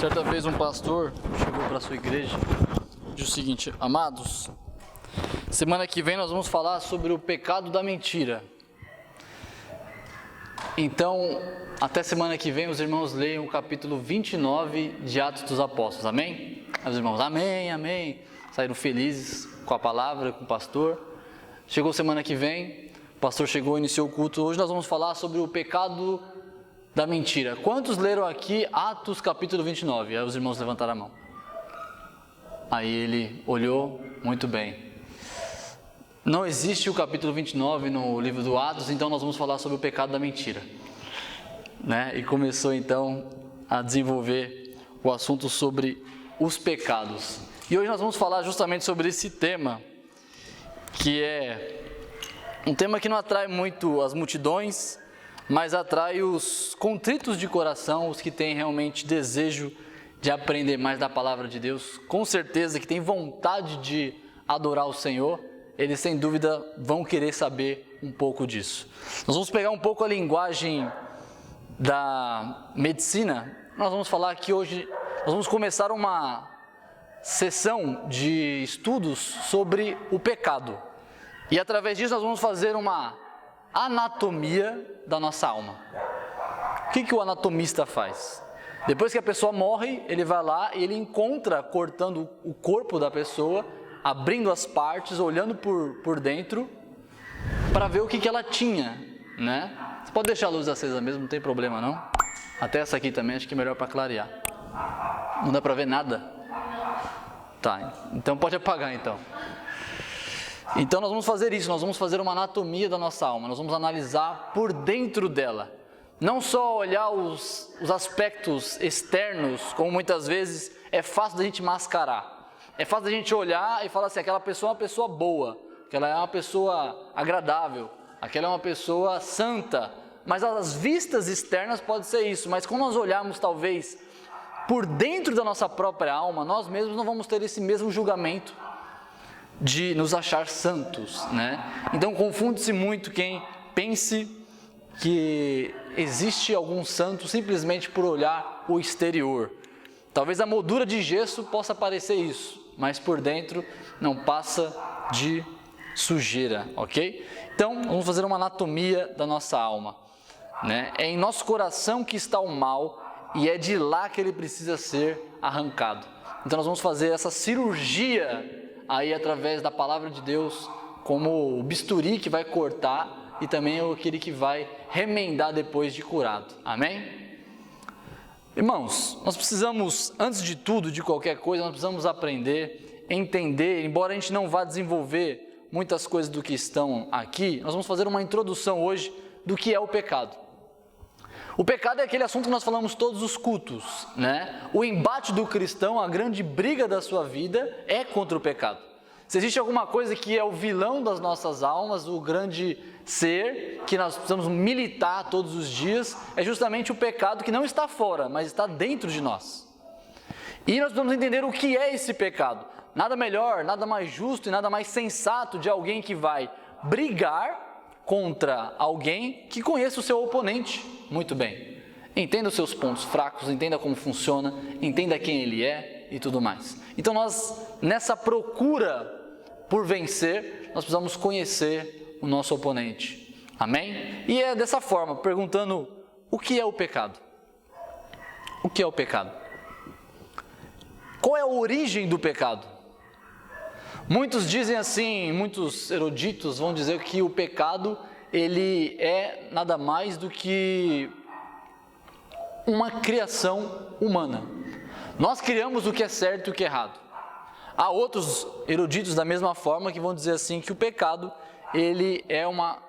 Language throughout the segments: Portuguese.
Certa vez um pastor chegou para a sua igreja e disse o seguinte: amados, semana que vem nós vamos falar sobre o pecado da mentira. Então, até semana que vem os irmãos leiam o capítulo 29 de Atos dos Apóstolos, amém? Os irmãos, amém, amém, saíram felizes com a palavra, com o pastor. Chegou semana que vem, o pastor chegou, iniciou o culto. Hoje nós vamos falar sobre o pecado da mentira. Quantos leram aqui Atos capítulo 29? Aí os irmãos levantaram a mão. Aí ele olhou, muito bem. Não existe o capítulo 29 no livro do Atos, então nós vamos falar sobre o pecado da mentira, né? E começou então a desenvolver o assunto sobre os pecados. E hoje nós vamos falar justamente sobre esse tema, que é um tema que não atrai muito as multidões, mas atrai os contritos de coração, os que têm realmente desejo de aprender mais da palavra de Deus, com certeza que têm vontade de adorar o Senhor. Eles sem dúvida vão querer saber um pouco disso. Nós vamos pegar um pouco a linguagem da medicina. Nós vamos falar que hoje nós vamos começar uma sessão de estudos sobre o pecado. E através disso nós vamos fazer uma anatomia da nossa alma. O que o anatomista faz? Depois que a pessoa morre, ele vai lá e ele encontra cortando o corpo da pessoa, abrindo as partes, olhando por dentro, para ver o que ela tinha, né? Você pode deixar a luz acesa mesmo, não tem problema não. Até essa aqui também, acho que é melhor para clarear. Não dá para ver nada? Tá, então pode apagar então. Então nós vamos fazer isso, nós vamos fazer uma anatomia da nossa alma, nós vamos analisar por dentro dela. Não só olhar os aspectos externos, como muitas vezes é fácil da gente mascarar. É fácil da gente olhar e falar assim, aquela pessoa é uma pessoa boa, aquela é uma pessoa agradável, aquela é uma pessoa santa. Mas as vistas externas podem ser isso, mas quando nós olharmos talvez por dentro da nossa própria alma, nós mesmos não vamos ter esse mesmo julgamento de nos achar santos, né? Então confunde-se muito quem pense que existe algum santo simplesmente por olhar o exterior. Talvez a moldura de gesso possa parecer isso, mas por dentro não passa de sujeira, ok? Então, vamos fazer uma anatomia da nossa alma, né? É em nosso coração que está o mal e é de lá que ele precisa ser arrancado. Então, nós vamos fazer essa cirurgia aí através da palavra de Deus, como o bisturi que vai cortar e também aquele que vai remendar depois de curado. Amém? Irmãos, nós precisamos, antes de tudo, de qualquer coisa, nós precisamos aprender, entender, embora a gente não vá desenvolver muitas coisas do que estão aqui, nós vamos fazer uma introdução hoje do que é o pecado. O pecado é aquele assunto que nós falamos todos os cultos, né? O embate do cristão, a grande briga da sua vida é contra o pecado. Se existe alguma coisa que é o vilão das nossas almas, o grande ser que nós precisamos militar todos os dias, é justamente o pecado que não está fora, mas está dentro de nós. E nós precisamos entender o que é esse pecado. Nada melhor, nada mais justo e nada mais sensato de alguém que vai brigar contra alguém que conheça o seu oponente muito bem. Entenda os seus pontos fracos, entenda como funciona, entenda quem ele é e tudo mais. Então nós, nessa procura por vencer, nós precisamos conhecer o nosso oponente. Amém? E é dessa forma, perguntando o que é o pecado? O que é o pecado? Qual é a origem do pecado? Muitos dizem assim, muitos eruditos vão dizer que o pecado, ele é nada mais do que uma criação humana. Nós criamos o que é certo e o que é errado. Há outros eruditos da mesma forma que vão dizer assim que o pecado, ele é uma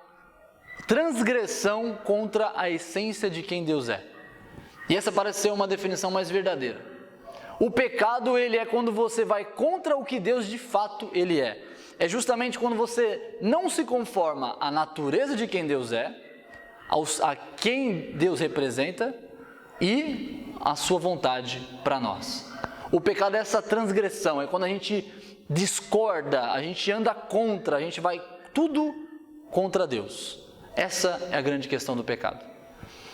transgressão contra a essência de quem Deus é. E essa parece ser uma definição mais verdadeira. O pecado, ele é quando você vai contra o que Deus de fato ele é. É justamente quando você não se conforma à natureza de quem Deus é, a quem Deus representa e a sua vontade para nós. O pecado é essa transgressão, é quando a gente discorda, a gente anda contra, a gente vai tudo contra Deus. Essa é a grande questão do pecado.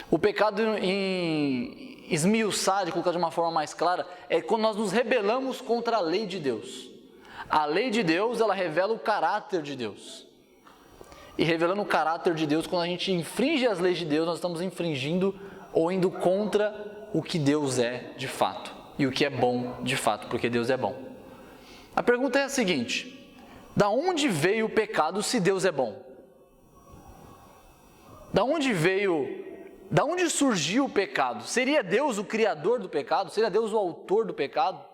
O pecado, em esmiuçar, de colocar de uma forma mais clara, é quando nós nos rebelamos contra a lei de Deus. A lei de Deus, ela revela o caráter de Deus. E revelando o caráter de Deus, quando a gente infringe as leis de Deus, nós estamos infringindo ou indo contra o que Deus é de fato. E o que é bom de fato, porque Deus é bom. A pergunta é a seguinte: da onde veio o pecado se Deus é bom? Da onde surgiu o pecado? Seria Deus o criador do pecado? Seria Deus o autor do pecado?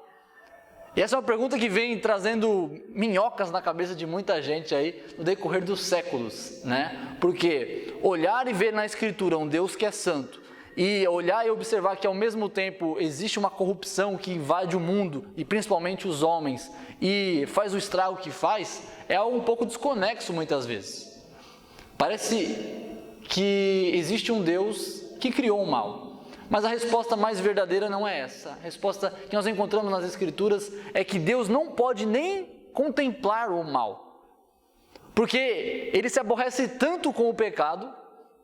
E essa é uma pergunta que vem trazendo minhocas na cabeça de muita gente aí no decorrer dos séculos, né? Porque olhar e ver na Escritura um Deus que é santo e olhar e observar que ao mesmo tempo existe uma corrupção que invade o mundo e principalmente os homens e faz o estrago que faz, é algo um pouco desconexo muitas vezes. Parece que existe um Deus que criou o mal. Mas a resposta mais verdadeira não é essa. A resposta que nós encontramos nas Escrituras é que Deus não pode nem contemplar o mal. Porque Ele se aborrece tanto com o pecado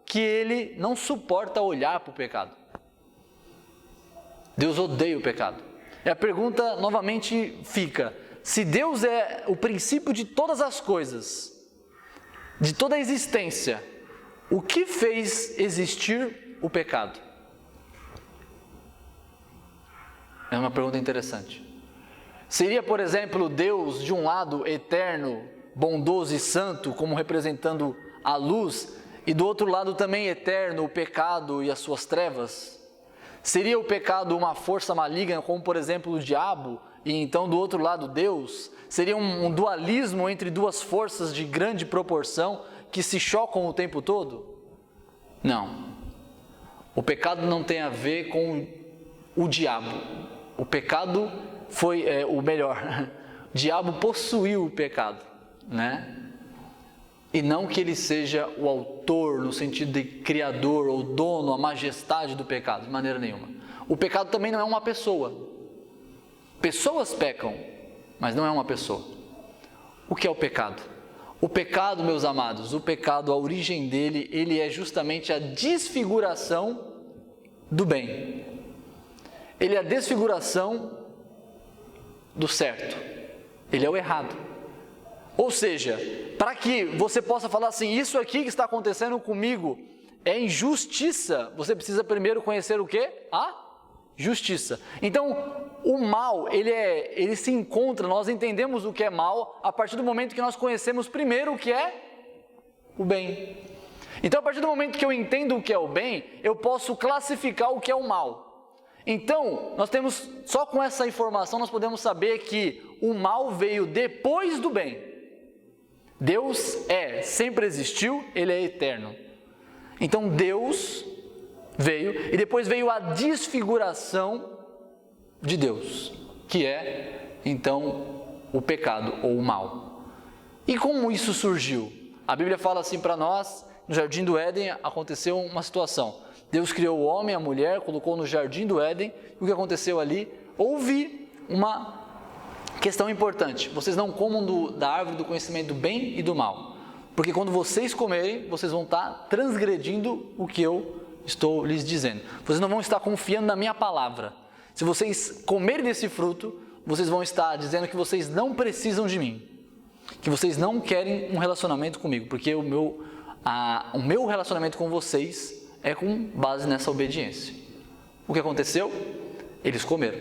que Ele não suporta olhar para o pecado. Deus odeia o pecado. E a pergunta novamente fica: se Deus é o princípio de todas as coisas, de toda a existência, o que fez existir o pecado? É uma pergunta interessante. Seria, por exemplo, Deus de um lado eterno, bondoso e santo, como representando a luz, e do outro lado também eterno, o pecado e as suas trevas? Seria o pecado uma força maligna, como por exemplo o diabo, e então do outro lado Deus? Seria um dualismo entre duas forças de grande proporção que se chocam o tempo todo? Não. O pecado não tem a ver com o diabo. O pecado foi o melhor. O diabo possuiu o pecado, né? E não que ele seja o autor no sentido de criador ou dono, a majestade do pecado, de maneira nenhuma. O pecado também não é uma pessoa. Pessoas pecam, mas não é uma pessoa. O que é o pecado? O pecado, meus amados, o pecado, a origem dele, ele é justamente a desfiguração do bem. Ele é a desfiguração do certo. Ele é o errado. Ou seja, para que você possa falar assim, isso aqui que está acontecendo comigo é injustiça, você precisa primeiro conhecer o quê? A justiça. Então, o mal, ele se encontra, nós entendemos o que é mal a partir do momento que nós conhecemos primeiro o que é o bem. Então, a partir do momento que eu entendo o que é o bem, eu posso classificar o que é o mal. Então, só com essa informação nós podemos saber que o mal veio depois do bem. Deus sempre existiu, Ele é eterno. Então Deus veio e depois veio a desfiguração de Deus, que é então o pecado ou o mal. E como isso surgiu? A Bíblia fala assim para nós, no Jardim do Éden aconteceu uma situação. Deus criou o homem e a mulher, colocou no Jardim do Éden, e o que aconteceu ali? Houve uma questão importante: vocês não comam da árvore do conhecimento do bem e do mal, porque quando vocês comerem, vocês vão estar transgredindo o que eu estou lhes dizendo. Vocês não vão estar confiando na minha palavra. Se vocês comerem desse fruto, vocês vão estar dizendo que vocês não precisam de mim, que vocês não querem um relacionamento comigo, porque o meu relacionamento com vocês é com base nessa obediência. O que aconteceu? Eles comeram.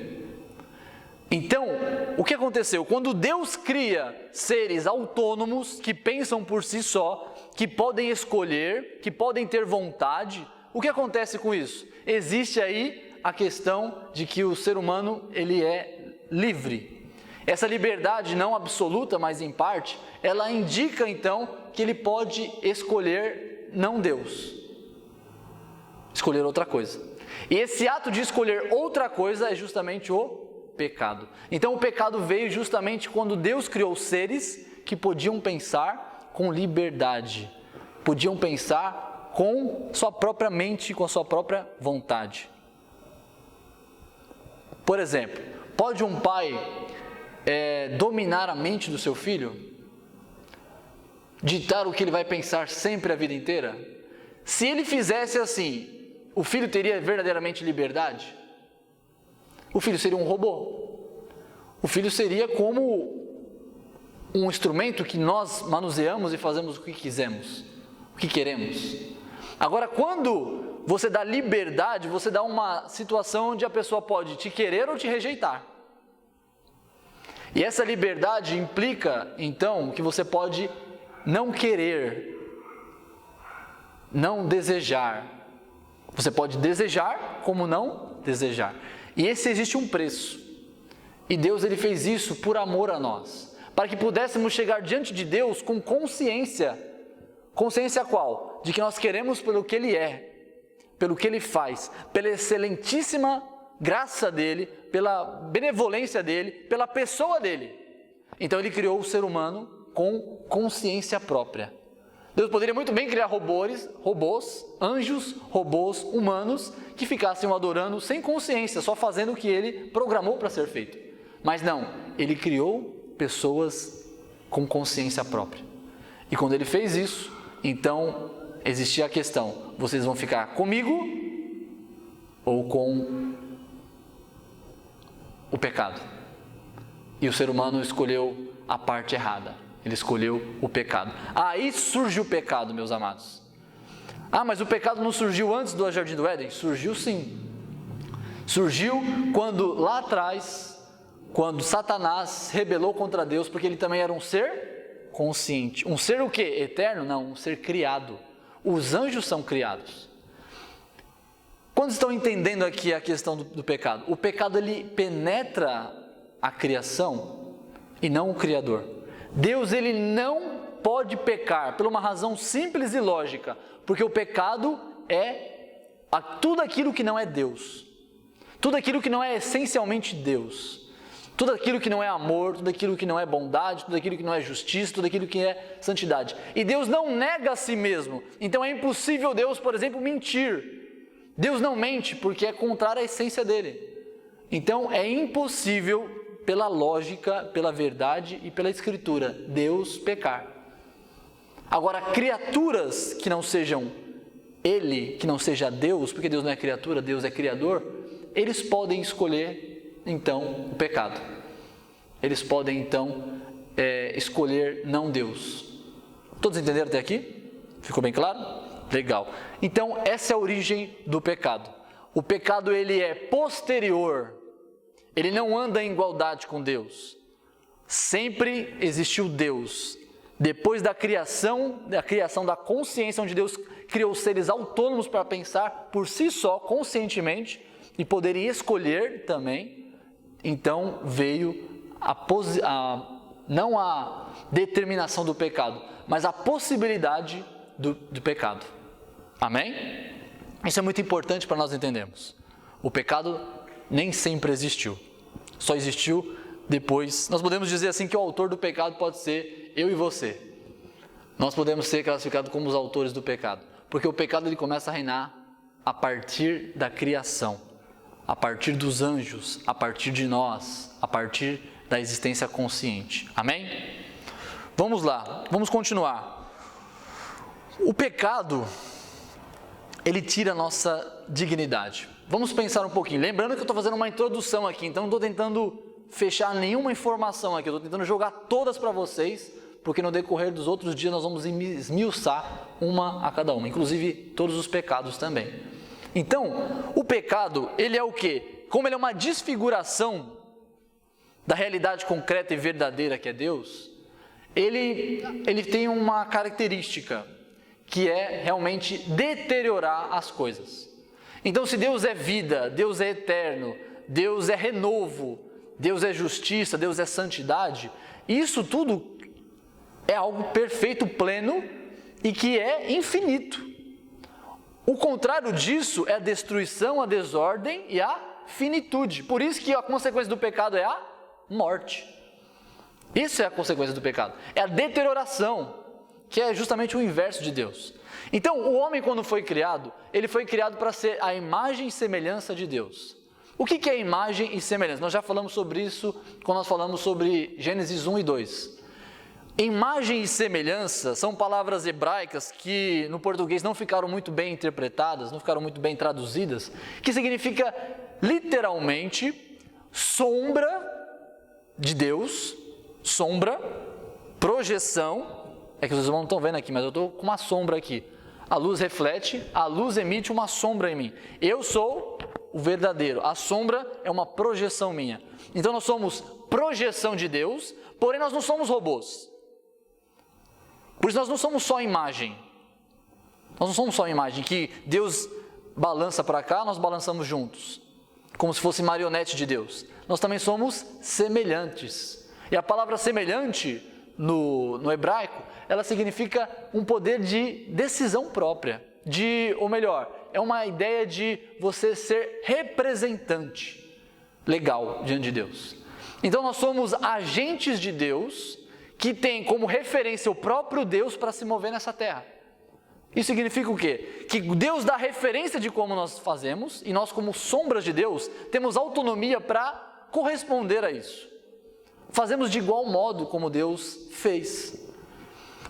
Então, o que aconteceu? Quando Deus cria seres autônomos, que pensam por si só, que podem escolher, que podem ter vontade, o que acontece com isso? Existe aí a questão de que o ser humano, ele é livre. Essa liberdade não absoluta, mas em parte, ela indica então que ele pode escolher não Deus, escolher outra coisa. E esse ato de escolher outra coisa é justamente o pecado. Então o pecado veio justamente quando Deus criou seres que podiam pensar com liberdade, podiam pensar com sua própria mente, com a sua própria vontade. Por exemplo, pode um pai dominar a mente do seu filho? Ditar o que ele vai pensar sempre a vida inteira? Se ele fizesse assim, o filho teria verdadeiramente liberdade? O filho seria um robô. O filho seria como um instrumento que nós manuseamos e fazemos o que quisermos, o que queremos. Agora, quando você dá liberdade, você dá uma situação onde a pessoa pode te querer ou te rejeitar. E essa liberdade implica, então, que você pode não querer, não desejar. Você pode desejar como não desejar. E existe um preço. E Deus ele fez isso por amor a nós, para que pudéssemos chegar diante de Deus com consciência. Consciência qual? De que nós queremos pelo que Ele é, pelo que Ele faz, pela excelentíssima graça dEle, pela benevolência dEle, pela pessoa dEle. Então Ele criou o ser humano com consciência própria. Deus poderia muito bem criar robôs, anjos, robôs, humanos, que ficassem o adorando sem consciência, só fazendo o que Ele programou para ser feito. Mas não, Ele criou pessoas com consciência própria. E quando Ele fez isso, então existia a questão, vocês vão ficar comigo ou com o pecado? E o ser humano escolheu a parte errada, ele escolheu o pecado. Aí surge o pecado, meus amados. Mas o pecado não surgiu antes do Jardim do Éden? Surgiu sim. Surgiu quando lá atrás, quando Satanás rebelou contra Deus, porque ele também era um ser consciente. Um ser o quê? Eterno? Não, um ser criado. Os anjos são criados. Quando estão entendendo aqui a questão do pecado? O pecado ele penetra a criação e não o Criador. Deus ele não pode pecar por uma razão simples e lógica, porque o pecado é tudo aquilo que não é Deus. Tudo aquilo que não é essencialmente Deus. Tudo aquilo que não é amor, tudo aquilo que não é bondade, tudo aquilo que não é justiça, tudo aquilo que é santidade. E Deus não nega a si mesmo. Então é impossível Deus, por exemplo, mentir. Deus não mente porque é contrário à essência dele. Então é impossível, pela lógica, pela verdade e pela escritura, Deus pecar. Agora, criaturas que não sejam Ele, que não seja Deus, porque Deus não é criatura, Deus é criador, eles podem escolher então o pecado. Eles podem então escolher não Deus. Todos entenderam até aqui? Ficou bem claro? Legal. Então essa é a origem do pecado. O pecado ele é posterior. Ele não anda em igualdade com Deus. Sempre existiu Deus. Depois da criação da consciência, onde Deus criou seres autônomos para pensar por si só, conscientemente, e poderem escolher também. Então veio não a determinação do pecado, mas a possibilidade do pecado. Amém? Isso é muito importante para nós entendermos. O pecado nem sempre existiu, só existiu depois. Nós podemos dizer assim que o autor do pecado pode ser eu e você. Nós podemos ser classificados como os autores do pecado, porque o pecado ele começa a reinar a partir da criação. A partir dos anjos, a partir de nós, a partir da existência consciente. Amém? Vamos lá, vamos continuar. O pecado, ele tira a nossa dignidade. Vamos pensar um pouquinho. Lembrando que eu estou fazendo uma introdução aqui, então não estou tentando fechar nenhuma informação aqui. Eu estou tentando jogar todas para vocês, porque no decorrer dos outros dias nós vamos esmiuçar uma a cada uma, inclusive todos os pecados também. Então, o pecado, ele é o quê? Como ele é uma desfiguração da realidade concreta e verdadeira que é Deus, ele tem uma característica, que é realmente deteriorar as coisas. Então, se Deus é vida, Deus é eterno, Deus é renovo, Deus é justiça, Deus é santidade, isso tudo é algo perfeito, pleno e que é infinito. O contrário disso é a destruição, a desordem e a finitude. Por isso que a consequência do pecado é a morte. Isso é a consequência do pecado. É a deterioração, que é justamente o inverso de Deus. Então, o homem quando foi criado, ele foi criado para ser a imagem e semelhança de Deus. O que é imagem e semelhança? Nós já falamos sobre isso quando nós falamos sobre Gênesis 1 e 2. Imagem e semelhança são palavras hebraicas que no português não ficaram muito bem interpretadas, não ficaram muito bem traduzidas, que significa literalmente sombra de Deus, sombra, projeção. É que vocês não estão vendo aqui, mas eu estou com uma sombra aqui. A luz reflete, a luz emite uma sombra em mim. Eu sou o verdadeiro, a sombra é uma projeção minha. Então nós somos projeção de Deus, porém nós não somos robôs. Por isso nós não somos só imagem. Nós não somos só imagem, que Deus balança para cá, nós balançamos juntos, como se fosse marionete de Deus. Nós também somos semelhantes. E a palavra semelhante no hebraico, ela significa um poder de decisão própria, ou melhor, é uma ideia de você ser representante legal diante de Deus. Então nós somos agentes de Deus, que tem como referência o próprio Deus para se mover nessa terra. Isso significa o quê? Que Deus dá referência de como nós fazemos, e nós, como sombras de Deus, temos autonomia para corresponder a isso. Fazemos de igual modo como Deus fez.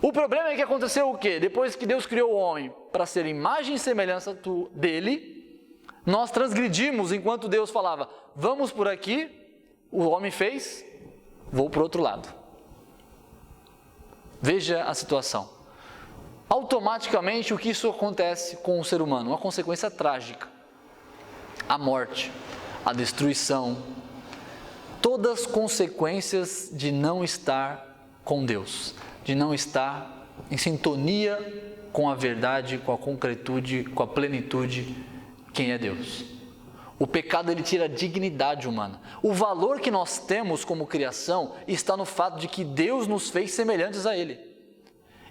O problema é que aconteceu o quê? Depois que Deus criou o homem para ser imagem e semelhança dele, nós transgredimos enquanto Deus falava, vamos por aqui, o homem fez, vou para o outro lado. Veja a situação. Automaticamente, o que isso acontece com o ser humano? Uma consequência trágica. A morte, a destruição, todas as consequências de não estar com Deus, de não estar em sintonia com a verdade, com a concretude, com a plenitude, quem é Deus. O pecado, ele tira a dignidade humana. O valor que nós temos como criação está no fato de que Deus nos fez semelhantes a Ele.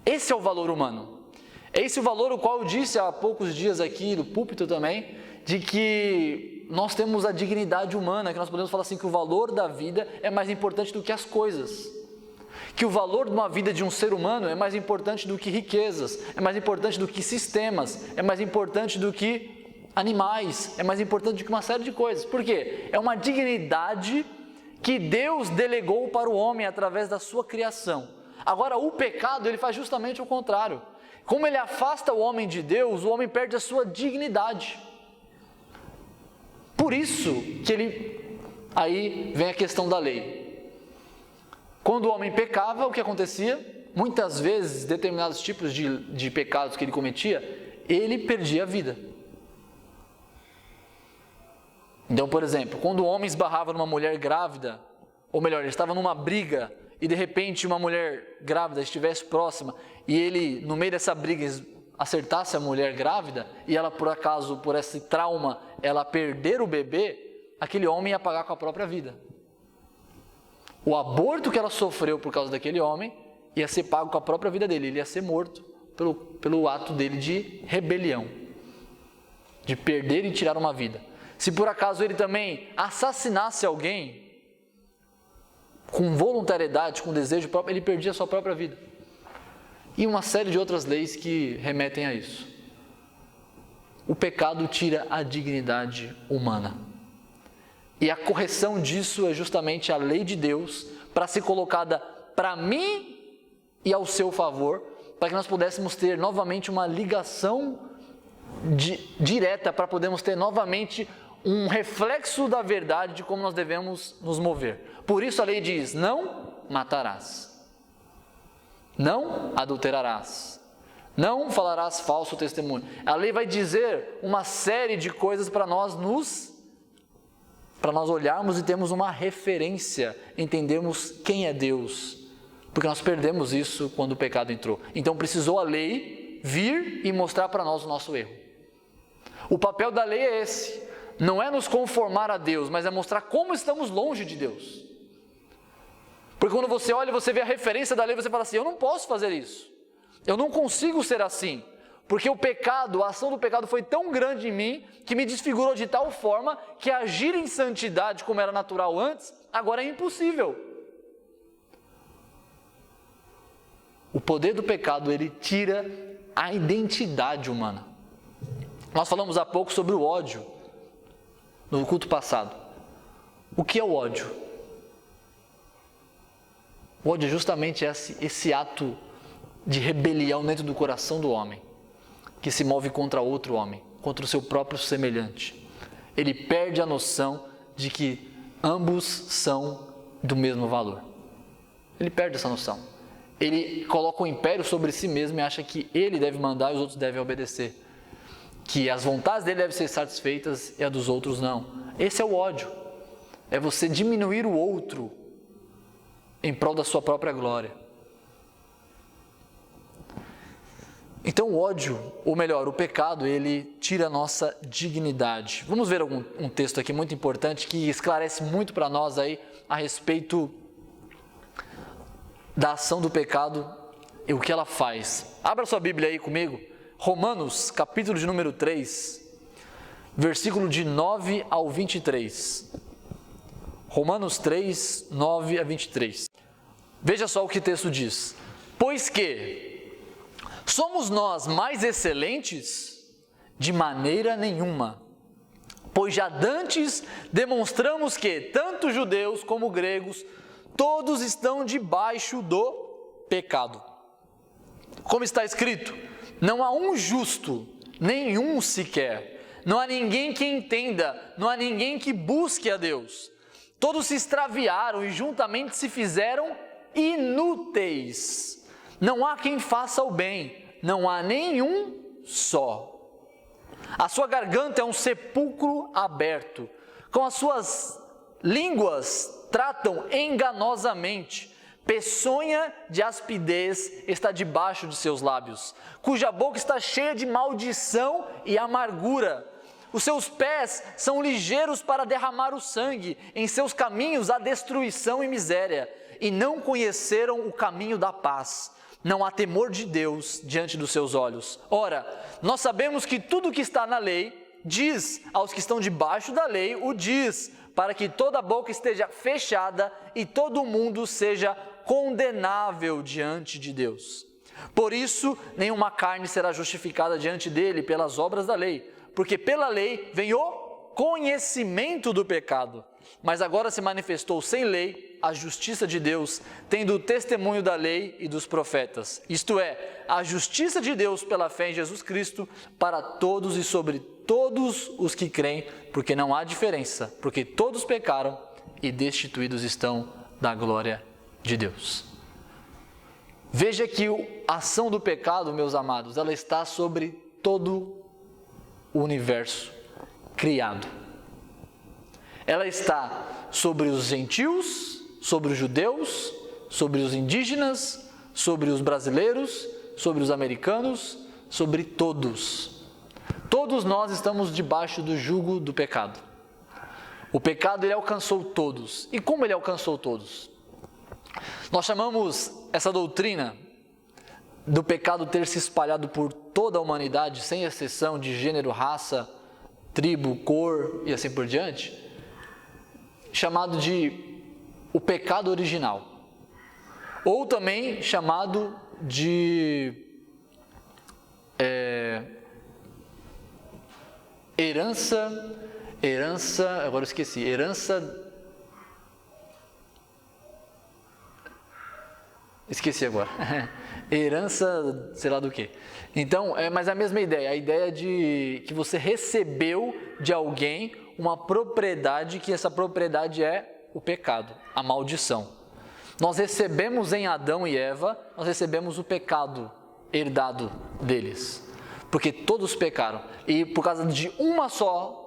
Esse é o valor humano. Esse é o valor o qual eu disse há poucos dias aqui no púlpito também, de que nós temos a dignidade humana, que nós podemos falar assim, que o valor da vida é mais importante do que as coisas. Que o valor de uma vida de um ser humano é mais importante do que riquezas, é mais importante do que sistemas, é mais importante do que animais, é mais importante do que uma série de coisas. Por quê? É uma dignidade que Deus delegou para o homem através da sua criação. Agora, o pecado, ele faz justamente o contrário. Como ele afasta o homem de Deus, o homem perde a sua dignidade. Por isso que aí vem a questão da lei. Quando o homem pecava, o que acontecia? Muitas vezes, determinados tipos de pecados que ele cometia, ele perdia a vida. Então, por exemplo, quando o homem esbarrava numa mulher grávida, ou melhor, ele estava numa briga e de repente uma mulher grávida estivesse próxima e ele, no meio dessa briga, acertasse a mulher grávida e ela, por acaso, por esse trauma, ela perder o bebê, aquele homem ia pagar com a própria vida. O aborto que ela sofreu por causa daquele homem ia ser pago com a própria vida dele, ele ia ser morto pelo ato dele de rebelião, de perder e tirar uma vida. Se por acaso ele também assassinasse alguém, com voluntariedade, com desejo próprio, ele perdia a sua própria vida. E uma série de outras leis que remetem a isso. O pecado tira a dignidade humana. E a correção disso é justamente a lei de Deus, para ser colocada para mim e ao seu favor, para que nós pudéssemos ter novamente uma ligação direta, para podermos ter novamente um reflexo da verdade de como nós devemos nos mover. Por isso a lei diz, não matarás, não adulterarás, não falarás falso testemunho. A lei vai dizer uma série de coisas para nós olharmos e termos uma referência, entendermmos quem é Deus, porque nós perdemos isso quando o pecado entrou. Então precisou a lei vir e mostrar para nós o nosso erro. O papel da lei é esse. Não é nos conformar a Deus, mas é mostrar como estamos longe de Deus. Porque quando você olha e você vê a referência da lei, você fala assim, eu não posso fazer isso. Eu não consigo ser assim. Porque o pecado, a ação do pecado foi tão grande em mim, que me desfigurou de tal forma, que agir em santidade como era natural antes, agora é impossível. O poder do pecado, ele tira a identidade humana. Nós falamos há pouco sobre o ódio, no culto passado. O que é o ódio? O ódio é justamente esse ato de rebelião dentro do coração do homem, que se move contra outro homem, contra o seu próprio semelhante. Ele perde a noção de que ambos são do mesmo valor. Ele perde essa noção. Ele coloca o império sobre si mesmo e acha que ele deve mandar e os outros devem obedecer. Que as vontades dele devem ser satisfeitas e a dos outros não. Esse é o ódio. É você diminuir o outro em prol da sua própria glória. Então o ódio, ou melhor, o pecado, ele tira a nossa dignidade. Vamos ver um texto aqui muito importante que esclarece muito para nós aí a respeito da ação do pecado e o que ela faz. Abra sua Bíblia aí comigo, Romanos, capítulo de número 3, versículo de 9 ao 23. Romanos 3, 9 a 23. Veja só o que o texto diz. Pois que somos nós mais excelentes? De maneira nenhuma. Pois já dantes demonstramos que tanto judeus como gregos todos estão debaixo do pecado. Como está escrito, não há um justo, nenhum sequer. Não há ninguém que entenda, não há ninguém que busque a Deus. Todos se extraviaram e juntamente se fizeram inúteis. Não há quem faça o bem, não há nenhum só. A sua garganta é um sepulcro aberto, com as suas línguas tratam enganosamente, peçonha de aspidez está debaixo de seus lábios, cuja boca está cheia de maldição e amargura. Os seus pés são ligeiros para derramar o sangue, em seus caminhos há destruição e miséria, e não conheceram o caminho da paz. Não há temor de Deus diante dos seus olhos. Ora, nós sabemos que tudo o que está na lei diz aos que estão debaixo da lei, o diz, para que toda boca esteja fechada e todo mundo seja condenável diante de Deus. Por isso, nenhuma carne será justificada diante dele pelas obras da lei, porque pela lei vem o conhecimento do pecado. Mas agora se manifestou sem lei a justiça de Deus, tendo o testemunho da lei e dos profetas. Isto é, a justiça de Deus pela fé em Jesus Cristo para todos e sobre todos os que creem, porque não há diferença, porque todos pecaram e destituídos estão da glória de Deus. Veja que a ação do pecado, meus amados, ela está sobre todo o universo criado. Ela está sobre os gentios, sobre os judeus, sobre os indígenas, sobre os brasileiros, sobre os americanos, sobre todos. Todos nós estamos debaixo do jugo do pecado. O pecado, ele alcançou todos. E como ele alcançou todos? Nós chamamos essa doutrina do pecado ter se espalhado por toda a humanidade, sem exceção de gênero, raça, tribo, cor e assim por diante, chamado de o pecado original, ou também chamado de agora eu esqueci, esqueci agora, herança, sei lá do que. Então, mas é a mesma ideia, a ideia de que você recebeu de alguém uma propriedade, que essa propriedade é o pecado, a maldição. Nós recebemos em Adão e Eva, nós recebemos o pecado herdado deles, porque todos pecaram, e por causa de um só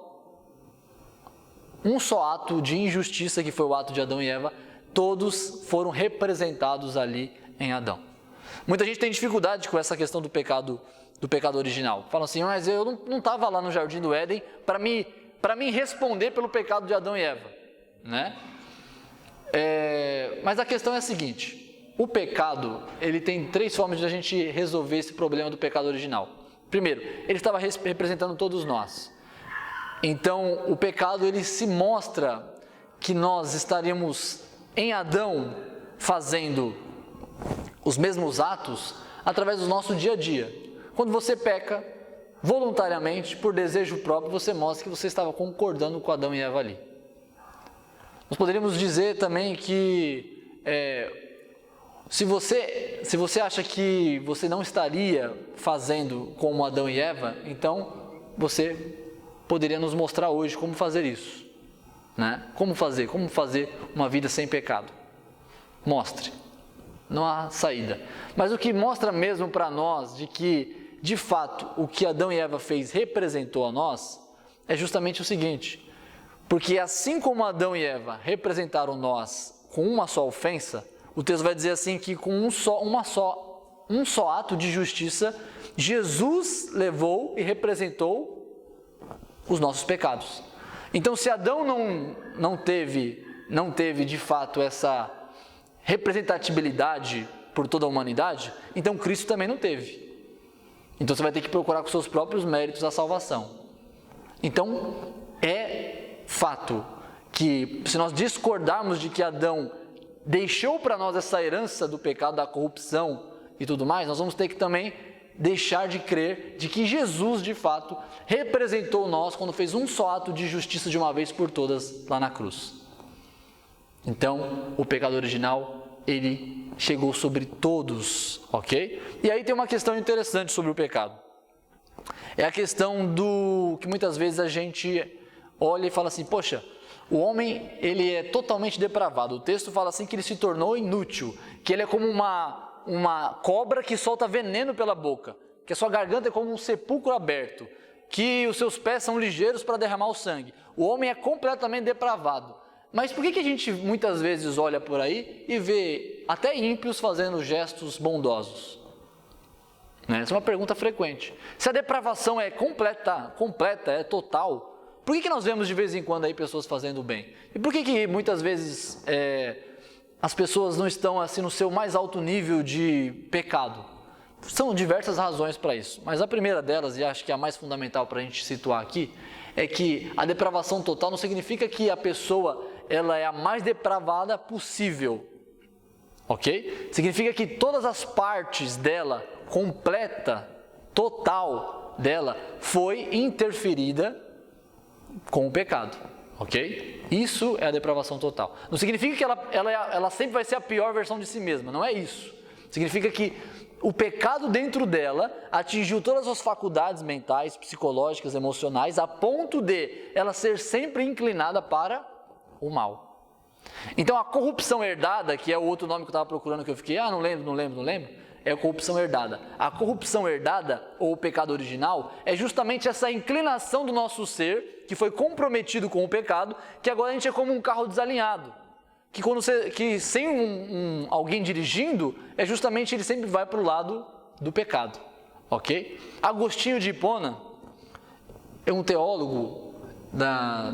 ato de injustiça, que foi o ato de Adão e Eva, todos foram representados ali em Adão. Muita gente tem dificuldade com essa questão do pecado original. Falam assim, mas eu não estava lá no Jardim do Éden para mim responder pelo pecado de Adão e Eva, né? Mas a questão é a seguinte, o pecado, ele tem 3 formas de a gente resolver esse problema do pecado original. Primeiro, ele estava representando todos nós. Então, o pecado, ele se mostra que nós estaríamos em Adão fazendo os mesmos atos através do nosso dia a dia. Quando você peca, voluntariamente, por desejo próprio, você mostra que você estava concordando com Adão e Eva ali. Nós poderíamos dizer também que Se você acha que você não estaria fazendo como Adão e Eva, então você poderia nos mostrar hoje como fazer isso, né? Como fazer uma vida sem pecado. Mostre. Não há saída. Mas o que mostra mesmo para nós de que, de fato, o que Adão e Eva fez representou a nós, é justamente o seguinte: porque assim como Adão e Eva representaram nós com uma só ofensa, o texto vai dizer assim que com um só ato de justiça, Jesus levou e representou os nossos pecados. Então, se Adão não teve de fato essa representatividade por toda a humanidade, então Cristo também não teve. Então você vai ter que procurar com seus próprios méritos a salvação. Então, é fato que, se nós discordarmos de que Adão deixou para nós essa herança do pecado, da corrupção e tudo mais, nós vamos ter que também deixar de crer de que Jesus, de fato, representou nós quando fez um só ato de justiça de uma vez por todas lá na cruz. Então, o pecado original, ele chegou sobre todos, ok? E aí tem uma questão interessante sobre o pecado. É a questão do que muitas vezes a gente olha e fala assim, poxa, o homem, ele é totalmente depravado. O texto fala assim que ele se tornou inútil, que ele é como uma cobra que solta veneno pela boca, que a sua garganta é como um sepulcro aberto, que os seus pés são ligeiros para derramar o sangue. O homem é completamente depravado. Mas por que a gente muitas vezes olha por aí e vê até ímpios fazendo gestos bondosos? Essa é uma pergunta frequente. Se a depravação é completa, é total, por que nós vemos de vez em quando aí pessoas fazendo o bem? E por que muitas vezes as pessoas não estão assim no seu mais alto nível de pecado? São diversas razões para isso, mas a primeira delas, e acho que é a mais fundamental para a gente situar aqui, é que a depravação total não significa que a pessoa ela é a mais depravada possível, ok? Significa que todas as partes dela, completa, total dela, foi interferida com o pecado, ok? Isso é a depravação total. Não significa que ela sempre vai ser a pior versão de si mesma, não é isso. Significa que o pecado dentro dela atingiu todas as faculdades mentais, psicológicas, emocionais, a ponto de ela ser sempre inclinada para o mal. Então a corrupção herdada, que é o outro nome que eu estava procurando, que eu fiquei, não lembro, é a corrupção herdada. A corrupção herdada, ou o pecado original, é justamente essa inclinação do nosso ser, que foi comprometido com o pecado, que agora a gente é como um carro desalinhado. Que sem alguém dirigindo, é justamente ele sempre vai para o lado do pecado, ok? Agostinho de Hipona, é um teólogo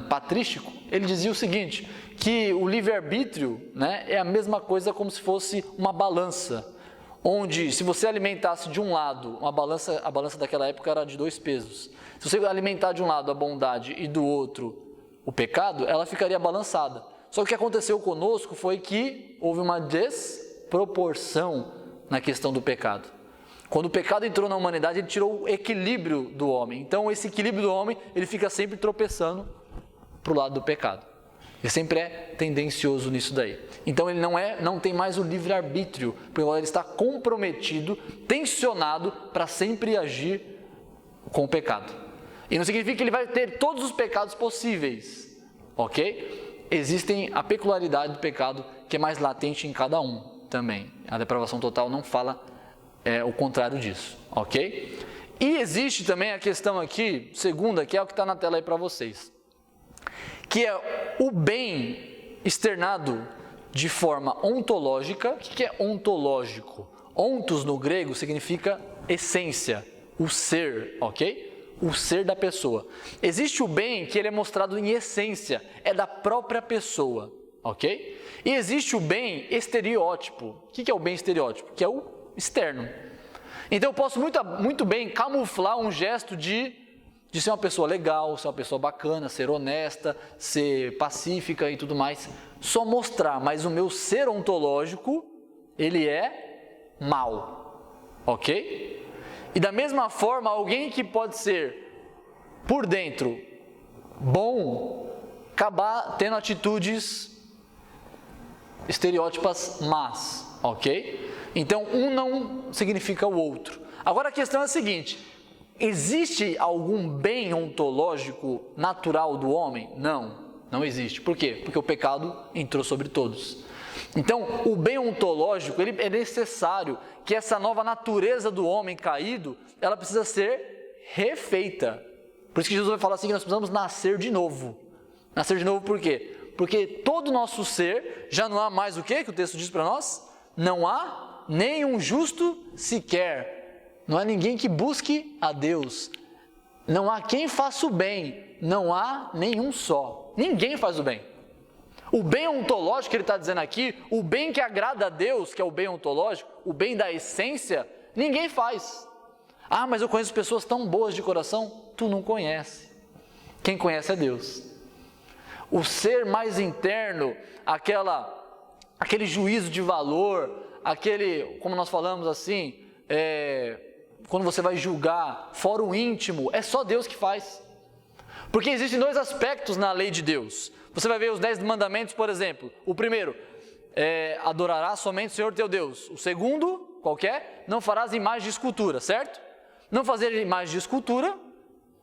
patrístico, ele dizia o seguinte, que o livre-arbítrio, é a mesma coisa como se fosse uma balança, onde se você alimentasse de um lado, a balança daquela época era de 2 pesos, se você alimentar de um lado a bondade e do outro o pecado, ela ficaria balançada. Só que o que aconteceu conosco foi que houve uma desproporção na questão do pecado. Quando o pecado entrou na humanidade, ele tirou o equilíbrio do homem. Então, esse equilíbrio do homem, ele fica sempre tropeçando para o lado do pecado. Ele sempre é tendencioso nisso daí. Então, ele não tem mais o livre-arbítrio, porque ele está comprometido, tensionado para sempre agir com o pecado. E não significa que ele vai ter todos os pecados possíveis, ok? Existem a peculiaridade do pecado que é mais latente em cada um também. A depravação total não fala o contrário disso, ok? E existe também a questão aqui, segunda, que é o que está na tela aí para vocês, que é o bem externado de forma ontológica. O que é ontológico? Ontos no grego significa essência, o ser, ok? O ser da pessoa. Existe o bem que ele é mostrado em essência, é da própria pessoa, ok? E existe o bem estereótipo. O que é o bem estereótipo? Que é o externo. Então eu posso muito bem camuflar um gesto de ser uma pessoa legal, ser uma pessoa bacana, ser honesta, ser pacífica e tudo mais, só mostrar, mas o meu ser ontológico, ele é mau, ok? E da mesma forma, alguém que pode ser, por dentro, bom, acabar tendo atitudes estereótipas más, ok? Então, um não significa o outro. Agora a questão é a seguinte: existe algum bem ontológico natural do homem? Não existe. Por quê? Porque o pecado entrou sobre todos. Então, o bem ontológico, ele é necessário que essa nova natureza do homem caído, ela precisa ser refeita. Por isso que Jesus vai falar assim, que nós precisamos nascer de novo. Nascer de novo por quê? Porque todo o nosso ser, já não há mais o quê? Que o texto diz para nós? Não há nenhum justo sequer. Não há ninguém que busque a Deus. Não há quem faça o bem. Não há nenhum só. Ninguém faz o bem. O bem ontológico que ele está dizendo aqui, o bem que agrada a Deus, que é o bem ontológico, o bem da essência, ninguém faz. Ah, mas eu conheço pessoas tão boas de coração. Tu não conhece. Quem conhece é Deus. O ser mais interno, aquele juízo de valor, como nós falamos assim, quando você vai julgar, fora o íntimo, é só Deus que faz. Porque existem dois aspectos na lei de Deus. Você vai ver os 10 mandamentos, por exemplo. O primeiro, adorarás somente o Senhor teu Deus. O segundo, qual que é? Não farás imagem de escultura, certo? Não fazer imagem de escultura,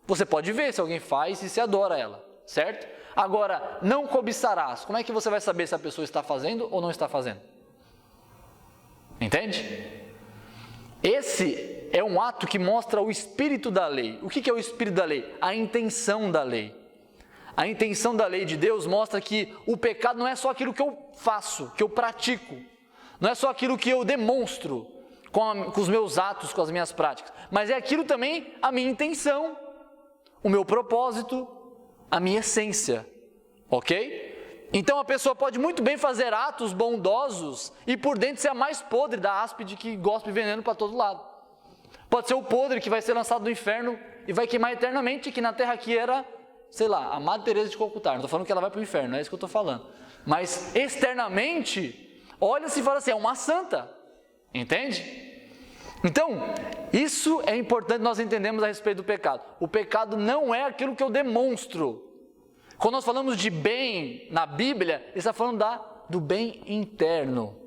você pode ver se alguém faz e se adora ela, certo? Agora, não cobiçarás. Como é que você vai saber se a pessoa está fazendo ou não está fazendo? Entende? Esse é um ato que mostra o espírito da lei. O que é o espírito da lei? A intenção da lei. A intenção da lei de Deus mostra que o pecado não é só aquilo que eu faço, que eu pratico. Não é só aquilo que eu demonstro com os meus atos, com as minhas práticas. Mas é aquilo também, a minha intenção, o meu propósito, a minha essência, ok? Então a pessoa pode muito bem fazer atos bondosos e por dentro ser a mais podre da áspide que gospe veneno para todo lado. Pode ser o podre que vai ser lançado no inferno e vai queimar eternamente, que na terra aqui era, sei lá, a Madre Teresa de Calcutá. Não estou falando que ela vai para o inferno, não é isso que eu estou falando. Mas externamente, olha-se e fala assim, é uma santa, entende? Então, isso é importante nós entendermos a respeito do pecado. O pecado não é aquilo que eu demonstro. Quando nós falamos de bem na Bíblia, ele está falando do bem interno.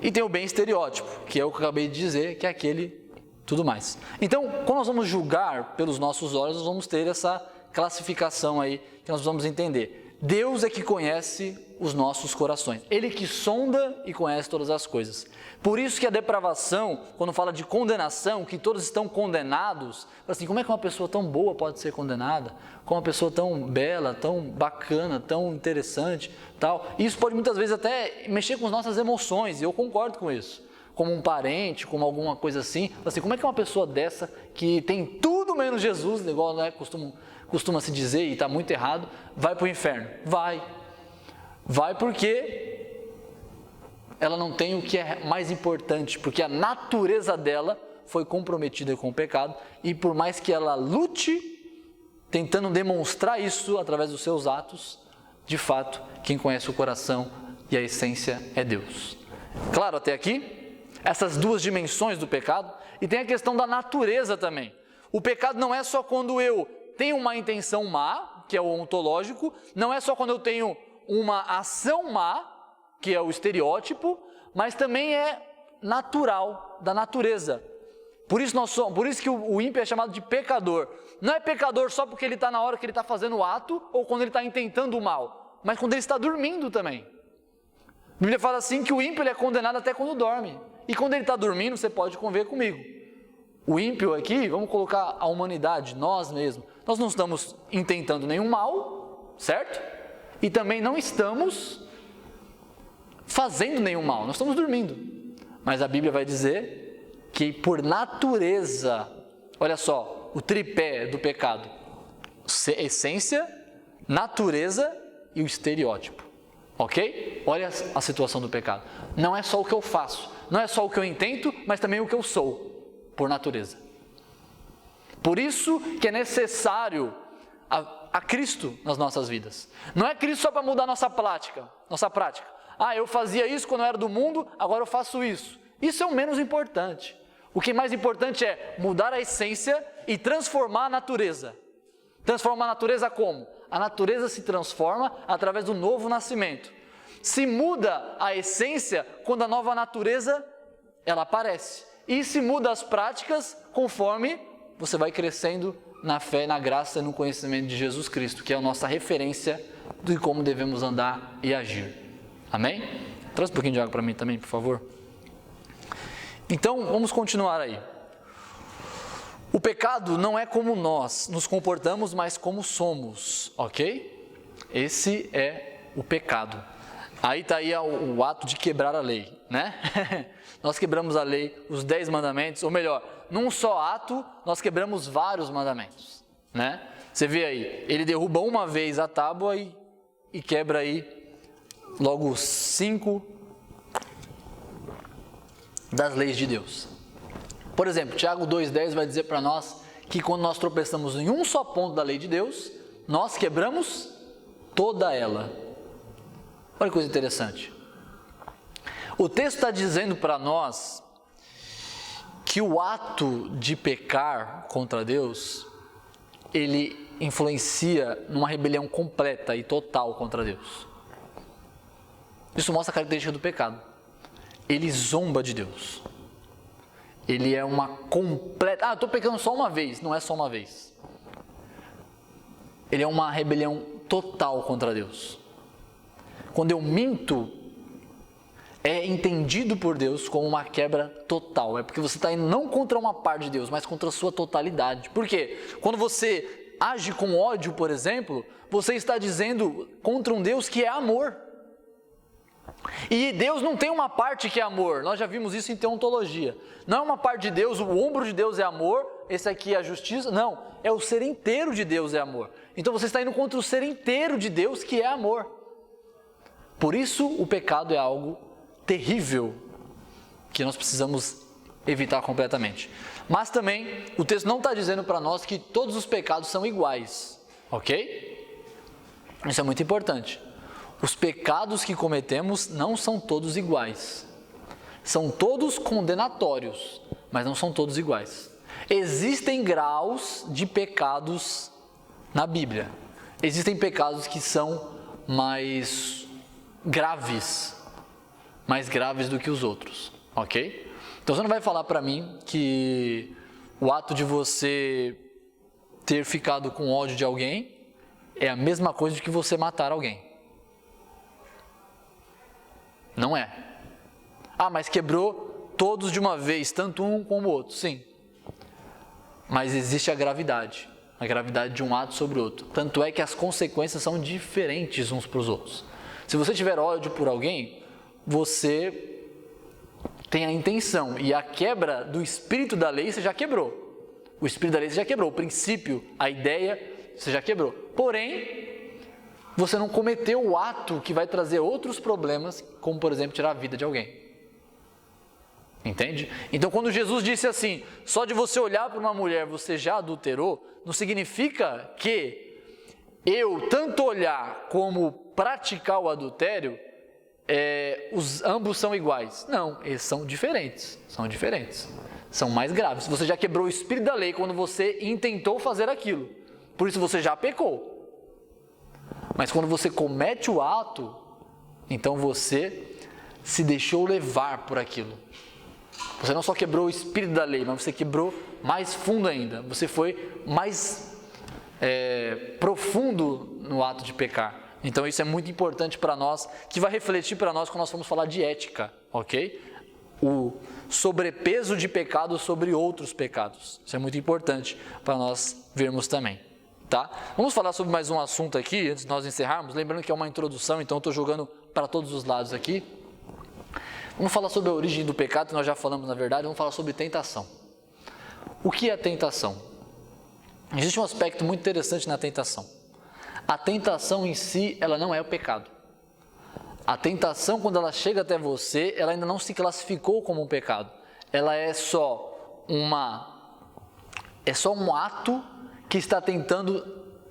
E tem o bem estereótipo, que é o que eu acabei de dizer, que é aquele tudo mais. Então, quando nós vamos julgar pelos nossos olhos, nós vamos ter essa classificação aí que nós vamos entender. Deus é que conhece os nossos corações. Ele que sonda e conhece todas as coisas. Por isso que a depravação, quando fala de condenação, que todos estão condenados, assim, como é que uma pessoa tão boa pode ser condenada? Como uma pessoa tão bela, tão bacana, tão interessante, tal. Isso pode muitas vezes até mexer com as nossas emoções, e eu concordo com isso. Como um parente, como alguma coisa assim, como é que uma pessoa dessa, que tem tudo menos Jesus, igual, né, costuma se dizer, e está muito errado, vai para o inferno? Vai porque ela não tem o que é mais importante, porque a natureza dela foi comprometida com o pecado, e por mais que ela lute, tentando demonstrar isso através dos seus atos, de fato, quem conhece o coração e a essência é Deus. Claro até aqui? Essas duas dimensões do pecado, e tem a questão da natureza também. O pecado não é só quando eu tenho uma intenção má, que é o ontológico, não é só quando eu tenho uma ação má, que é o estereótipo, mas também é natural, da natureza. Por isso que o ímpio é chamado de pecador. Não é pecador só porque ele está na hora que ele está fazendo o ato, ou quando ele está intentando o mal, mas quando ele está dormindo também. A Bíblia fala assim que o ímpio ele é condenado até quando dorme. E quando ele está dormindo, você pode conver comigo. O ímpio aqui, vamos colocar a humanidade, nós mesmos. Nós não estamos intentando nenhum mal, certo? E também não estamos fazendo nenhum mal, nós estamos dormindo. Mas a Bíblia vai dizer que por natureza, olha só, o tripé do pecado, essência, natureza e o estereótipo. Ok? Olha a situação do pecado. Não é só o que eu faço, não é só o que eu intento, mas também o que eu sou, por natureza. Por isso que é necessário a Cristo nas nossas vidas. Não é Cristo só para mudar nossa prática. Ah, eu fazia isso quando eu era do mundo, agora eu faço isso. Isso é o menos importante. O que é mais importante é mudar a essência e transformar a natureza. Transformar a natureza como? A natureza se transforma através do novo nascimento. se muda a essência quando a nova natureza ela aparece. E se muda as práticas conforme você vai crescendo na fé, na graça e no conhecimento de Jesus Cristo, que é a nossa referência de como devemos andar e agir. Amém? Traz um pouquinho de água para mim também, por favor. Então, vamos continuar aí. O pecado não é como nós nos comportamos, mas como somos, ok? Esse é o pecado. Aí está aí o ato de quebrar a lei, né? Nós quebramos a lei, os 10 mandamentos, ou melhor, num só ato, nós quebramos vários mandamentos, né? Você vê aí, ele derruba uma vez a tábua e quebra aí logo 5 das leis de Deus. Por exemplo, Tiago 2,10 vai dizer para nós que quando nós tropeçamos em um só ponto da lei de Deus, nós quebramos toda ela. Olha que coisa interessante. O texto está dizendo para nós que o ato de pecar contra Deus, ele influencia numa rebelião completa e total contra Deus. Isso mostra a característica do pecado. Ele zomba de Deus. Ele é uma completa... eu estou pecando só uma vez. Não é só uma vez. Ele é uma rebelião total contra Deus. Quando eu minto, é entendido por Deus como uma quebra total. É porque você está indo não contra uma parte de Deus, mas contra a sua totalidade. Por quê? Quando você age com ódio, por exemplo, você está dizendo contra um Deus que é amor. E Deus não tem uma parte que é amor. Nós já vimos isso em teontologia. Não é uma parte de Deus, o ombro de Deus é amor, esse aqui é a justiça. Não, é o ser inteiro de Deus é amor. Então você está indo contra o ser inteiro de Deus que é amor. Por isso o pecado é algo terrível que nós precisamos evitar completamente. Mas também o texto não está dizendo para nós que todos os pecados são iguais, ok? Isso é muito importante. Os pecados que cometemos não são todos iguais. São todos condenatórios, mas não são todos iguais. Existem graus de pecados na Bíblia. Existem pecados que são mais graves do que os outros, ok? Então você não vai falar para mim que o ato de você ter ficado com ódio de alguém é a mesma coisa de que você matar alguém. Não é. Mas quebrou todos de uma vez, tanto um como o outro, sim. Mas existe a gravidade de um ato sobre o outro. Tanto é que as consequências são diferentes uns para os outros. Se você tiver ódio por alguém, você tem a intenção e a quebra do espírito da lei você já quebrou. O espírito da lei você já quebrou, o princípio, a ideia você já quebrou. Porém, você não cometeu o ato que vai trazer outros problemas, como por exemplo tirar a vida de alguém. Entende? Então quando Jesus disse assim, só de você olhar para uma mulher você já adulterou, não significa que eu tanto olhar como praticar o adultério, ambos são iguais. Não, eles são diferentes, são mais graves. Você já quebrou o espírito da lei quando você intentou fazer aquilo, por isso você já pecou. Mas quando você comete o ato, então você se deixou levar por aquilo. Você não só quebrou o espírito da lei, mas você quebrou mais fundo ainda. Você foi mais profundo no ato de pecar. Então isso é muito importante para nós, que vai refletir para nós quando nós vamos falar de ética, ok? O sobrepeso de pecado sobre outros pecados. Isso é muito importante para nós vermos também. Tá? Vamos falar sobre mais um assunto aqui, antes de nós encerrarmos, lembrando que é uma introdução, então eu estou jogando para todos os lados aqui. Vamos falar sobre a origem do pecado, que nós já falamos na verdade, vamos falar sobre tentação. O que é tentação? Existe um aspecto muito interessante na tentação. A tentação em si, ela não é o pecado. A tentação, quando ela chega até você, ela ainda não se classificou como um pecado. Ela é só um ato que está tentando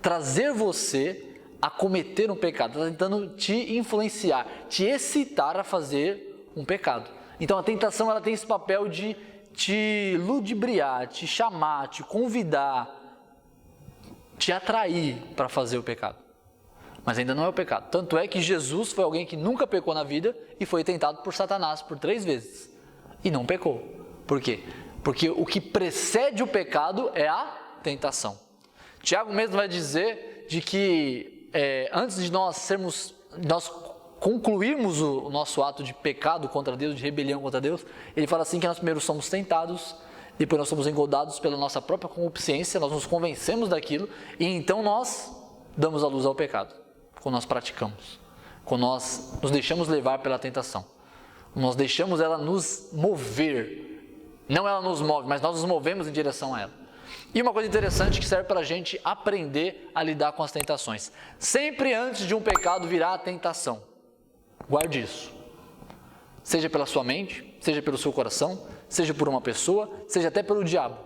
trazer você a cometer um pecado, está tentando te influenciar, te excitar a fazer um pecado. Então a tentação ela tem esse papel de te ludibriar, te chamar, te convidar, te atrair para fazer o pecado. mas ainda não é o pecado. Tanto é que Jesus foi alguém que nunca pecou na vida e foi tentado por Satanás por 3 vezes e não pecou. Por quê? Porque o que precede o pecado é a tentação. Tiago mesmo vai dizer de que antes de nós concluirmos o nosso ato de pecado contra Deus, de rebelião contra Deus, ele fala assim que nós primeiro somos tentados, depois nós somos engodados pela nossa própria concupiscência, nós nos convencemos daquilo e então nós damos a luz ao pecado, quando nós praticamos, quando nós nos deixamos levar pela tentação, nós deixamos ela nos mover, não ela nos move, mas nós nos movemos em direção a ela. E uma coisa interessante que serve para a gente aprender a lidar com as tentações. Sempre antes de um pecado virá a tentação. Guarde isso. Seja pela sua mente, seja pelo seu coração, seja por uma pessoa, seja até pelo diabo.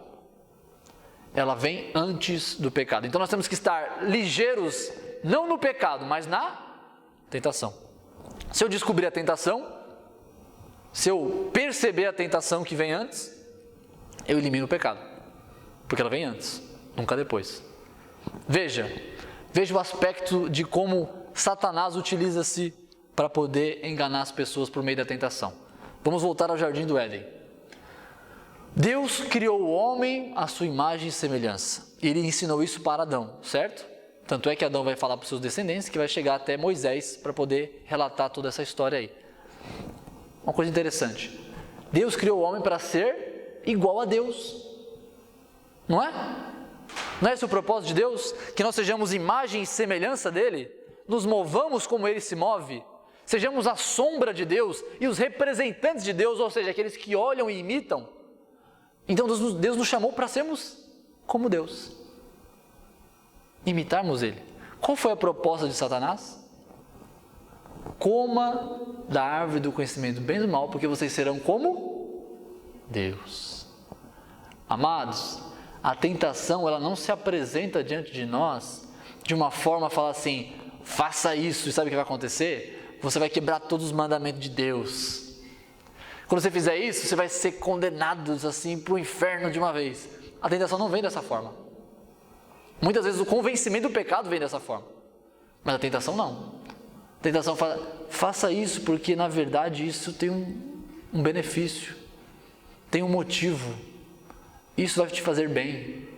Ela vem antes do pecado. Então nós temos que estar ligeiros, não no pecado, mas na tentação. Se eu descobrir a tentação, se eu perceber a tentação que vem antes, eu elimino o pecado. Porque ela vem antes, nunca depois. Veja o aspecto de como Satanás utiliza-se para poder enganar as pessoas por meio da tentação. Vamos voltar ao jardim do Éden. Deus criou o homem à sua imagem e semelhança. Ele ensinou isso para Adão, certo? Tanto é que Adão vai falar para os seus descendentes que vai chegar até Moisés para poder relatar toda essa história aí. Uma coisa interessante. Deus criou o homem para ser igual a Deus. Não é? Não é esse o propósito de Deus? Que nós sejamos imagem e semelhança dele? Nos movamos como ele se move? Sejamos a sombra de Deus e os representantes de Deus, ou seja, aqueles que olham e imitam? Então Deus nos chamou para sermos como Deus. Imitarmos ele. Qual foi a proposta de Satanás? Coma da árvore do conhecimento do bem e do mal, porque vocês serão como Deus. Amados, a tentação, ela não se apresenta diante de nós de uma forma a falar assim, faça isso, e sabe o que vai acontecer? Você vai quebrar todos os mandamentos de Deus. Quando você fizer isso, você vai ser condenado assim para o inferno de uma vez. A tentação não vem dessa forma. Muitas vezes o convencimento do pecado vem dessa forma, mas a tentação não. A tentação fala, faça isso porque na verdade isso tem um benefício, tem um motivo. Isso vai te fazer bem.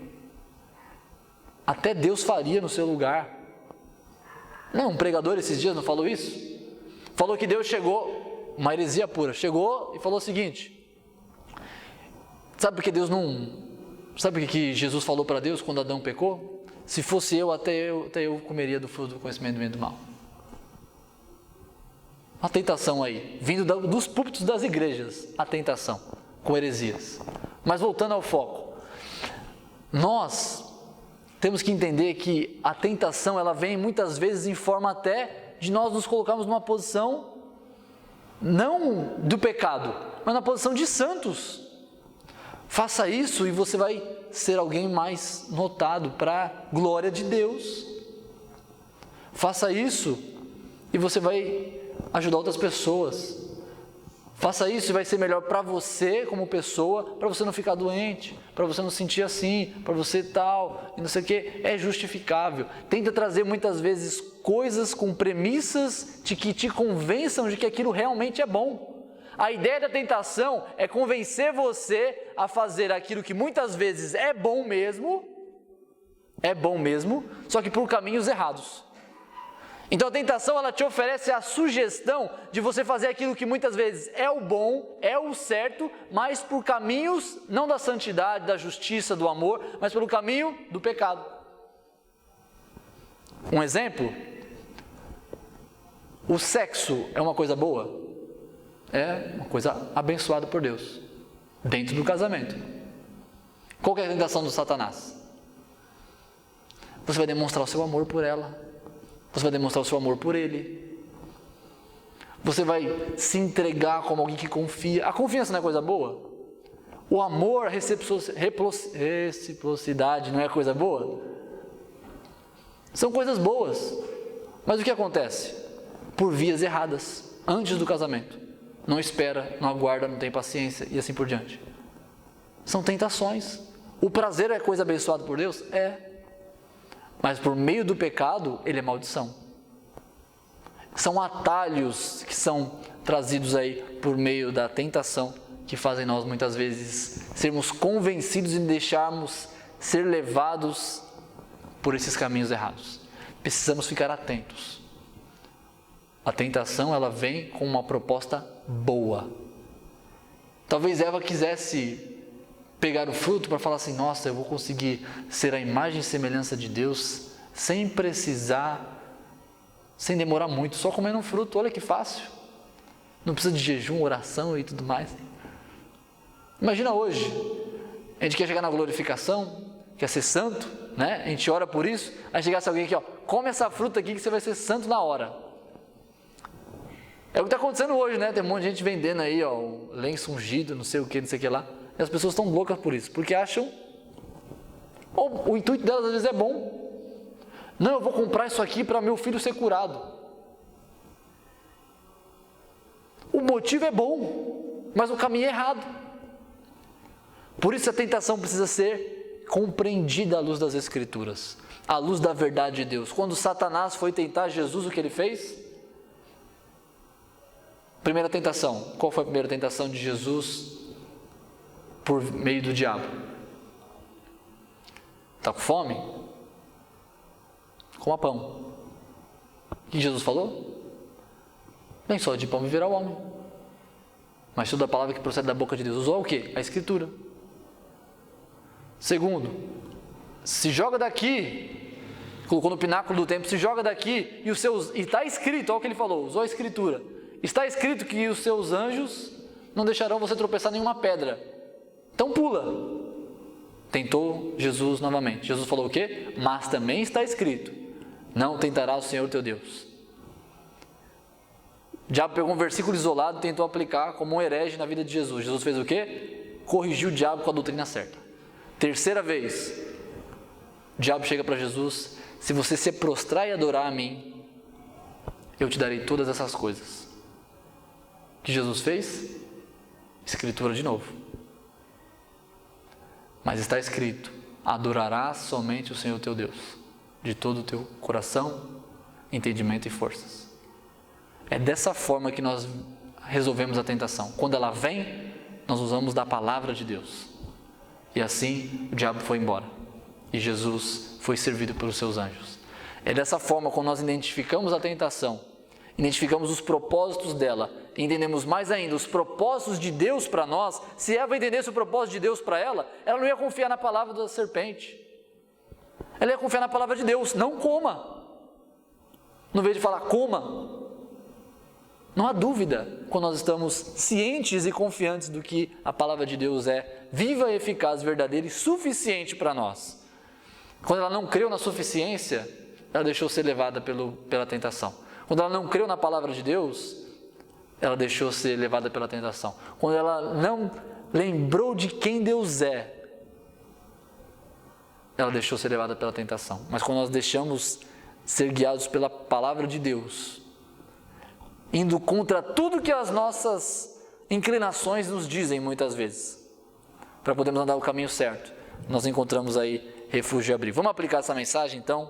Até Deus faria no seu lugar. Não, um pregador esses dias não falou isso? Falou que Deus chegou, uma heresia pura, chegou e falou o seguinte: sabe por que Deus não... Sabe o que Jesus falou para Deus quando Adão pecou? Se fosse até eu comeria do fruto do conhecimento do bem e do mal. A tentação aí, vindo dos púlpitos das igrejas, a tentação, com heresias. Mas voltando ao foco, nós temos que entender que a tentação, ela vem muitas vezes em forma até de nós nos colocarmos numa posição, não do pecado, mas na posição de santos. Faça isso e você vai ser alguém mais notado para a glória de Deus. Faça isso e você vai ajudar outras pessoas. Faça isso e vai ser melhor para você como pessoa, para você não ficar doente, para você não sentir assim, para você tal, e não sei o que. É justificável. Tenta trazer muitas vezes coisas com premissas de que te convençam de que aquilo realmente é bom. A ideia da tentação é convencer você a fazer aquilo que muitas vezes é bom mesmo, só que por caminhos errados. Então a tentação, ela te oferece a sugestão de você fazer aquilo que muitas vezes é o bom, é o certo, mas por caminhos não da santidade, da justiça, do amor, mas pelo caminho do pecado. Um exemplo: o sexo é uma coisa boa? É uma coisa abençoada por Deus, dentro do casamento. Qual que é a tentação do Satanás? Você vai demonstrar o seu amor por ela. Você vai demonstrar o seu amor por ele. Você vai se entregar como alguém que confia. A confiança não é coisa boa? O amor, a reciprocidade não é coisa boa? São coisas boas. Mas o que acontece? Por vias erradas, antes do casamento. Não espera, não aguarda, não tem paciência e assim por diante. São tentações. O prazer é coisa abençoada por Deus? É. Mas por meio do pecado, ele é maldição. São atalhos que são trazidos aí por meio da tentação, que fazem nós muitas vezes sermos convencidos e deixarmos ser levados por esses caminhos errados. Precisamos ficar atentos. A tentação, ela vem com uma proposta boa. Talvez Eva quisesse pegar o fruto para falar assim: nossa, eu vou conseguir ser a imagem e semelhança de Deus sem precisar, sem demorar muito, só comendo um fruto. Olha que fácil. Não precisa de jejum, oração e tudo mais. Imagina hoje, a gente quer chegar na glorificação, quer ser santo, né? A gente ora por isso, aí chegasse alguém aqui, ó, come essa fruta aqui que você vai ser santo na hora. É o que está acontecendo hoje, né? Tem um monte de gente vendendo aí, ó, lenço ungido, não sei o que lá. E as pessoas estão loucas por isso, porque acham, o intuito delas às vezes é bom. Não, eu vou comprar isso aqui para meu filho ser curado. O motivo é bom, mas o caminho é errado. Por isso a tentação precisa ser compreendida à luz das Escrituras, à luz da verdade de Deus. Quando Satanás foi tentar Jesus, o que ele fez? Primeira tentação. Qual foi a primeira tentação de Jesus por meio do diabo? Está com fome? Coma pão. O que Jesus falou? Nem só de pão viverá o homem, mas toda a palavra que procede da boca de Deus. Usou o quê? A Escritura. Segundo, se joga daqui, colocou no pináculo do templo, se joga daqui e está escrito, olha o que ele falou, usou a Escritura. Está escrito que os seus anjos não deixarão você tropeçar nenhuma pedra. Então pula. Tentou Jesus novamente. Jesus falou o quê? Mas também está escrito: não tentarás o Senhor teu Deus. O diabo pegou um versículo isolado e tentou aplicar como um herege na vida de Jesus. Jesus fez o quê? Corrigiu o diabo com a doutrina certa. Terceira vez, o diabo chega para Jesus: se você se prostrar e adorar a mim, eu te darei todas essas coisas. O que Jesus fez? Escritura de novo. Mas está escrito: adorarás somente o Senhor teu Deus, de todo o teu coração, entendimento e forças. É dessa forma que nós resolvemos a tentação. Quando ela vem, nós usamos da palavra de Deus. E assim o diabo foi embora. E Jesus foi servido pelos seus anjos. É dessa forma, quando nós identificamos a tentação, identificamos os propósitos dela, e entendemos mais ainda os propósitos de Deus para nós. Se Eva entendesse o propósito de Deus para ela, ela não ia confiar na palavra da serpente. Ela ia confiar na palavra de Deus: não coma. No vez de falar coma. Não há dúvida, quando nós estamos cientes e confiantes do que a palavra de Deus é viva, eficaz, verdadeira e suficiente para nós. Quando ela não creu na suficiência, ela deixou ser levada pela tentação. Quando ela não creu na palavra de Deus, ela deixou ser levada pela tentação. Quando ela não lembrou de quem Deus é, ela deixou ser levada pela tentação. Mas quando nós deixamos ser guiados pela palavra de Deus, indo contra tudo que as nossas inclinações nos dizem muitas vezes, para podermos andar o caminho certo, nós encontramos aí refúgio e abrigo. Vamos aplicar essa mensagem então?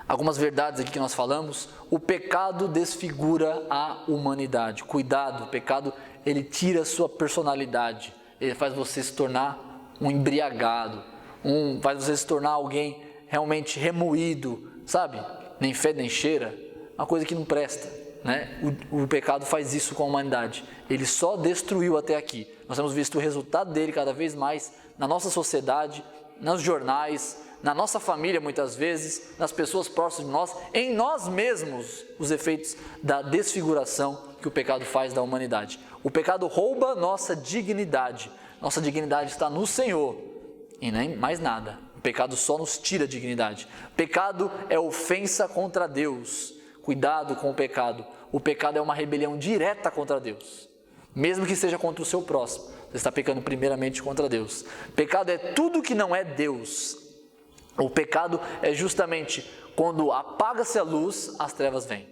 Algumas verdades aqui que nós falamos. O pecado desfigura a humanidade. Cuidado, o pecado, ele tira a sua personalidade. Ele faz você se tornar um embriagado, faz você se tornar alguém realmente remoído, sabe? Nem fede nem cheira, uma coisa que não presta. Né? O pecado faz isso com a humanidade. Ele só destruiu até aqui. Nós temos visto o resultado dele cada vez mais na nossa sociedade, nos jornais, na nossa família muitas vezes, nas pessoas próximas de nós, em nós mesmos, os efeitos da desfiguração que o pecado faz da humanidade. O pecado rouba nossa dignidade. Nossa dignidade está no Senhor e nem mais nada. O pecado só nos tira a dignidade. Pecado é ofensa contra Deus. Cuidado com o pecado. O pecado é uma rebelião direta contra Deus. Mesmo que seja contra o seu próximo, você está pecando primeiramente contra Deus. Pecado é tudo que não é Deus. O pecado é justamente quando apaga-se a luz, as trevas vêm.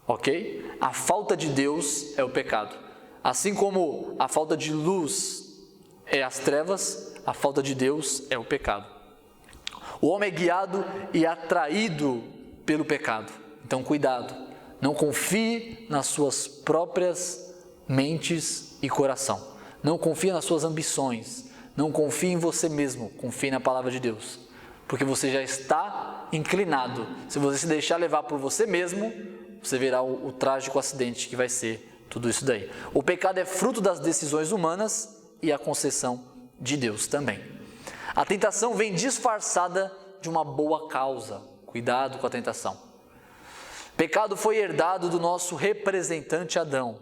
Ok? A falta de Deus é o pecado. Assim como a falta de luz é as trevas, a falta de Deus é o pecado. O homem é guiado e atraído pelo pecado. Então, cuidado, não confie nas suas próprias mentes e coração. Não confie nas suas ambições. Não confie em você mesmo, confie na palavra de Deus. Porque você já está inclinado. Se você se deixar levar por você mesmo, você verá o trágico acidente que vai ser tudo isso daí. O pecado é fruto das decisões humanas e a concessão de Deus também. A tentação vem disfarçada de uma boa causa. Cuidado com a tentação. Pecado foi herdado do nosso representante Adão.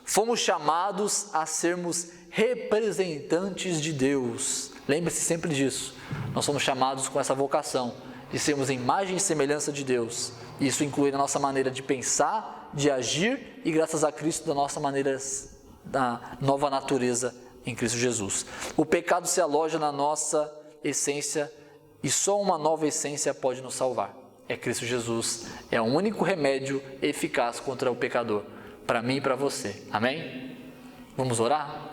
Fomos chamados a sermos representantes de Deus. Lembre-se sempre disso. Nós somos chamados com essa vocação de sermos a imagem e semelhança de Deus. Isso inclui a nossa maneira de pensar, de agir e, graças a Cristo, da nossa maneira da nova natureza em Cristo Jesus. O pecado se aloja na nossa essência e só uma nova essência pode nos salvar. É Cristo Jesus. É o único remédio eficaz contra o pecador. Para mim e para você. Amém? Vamos orar?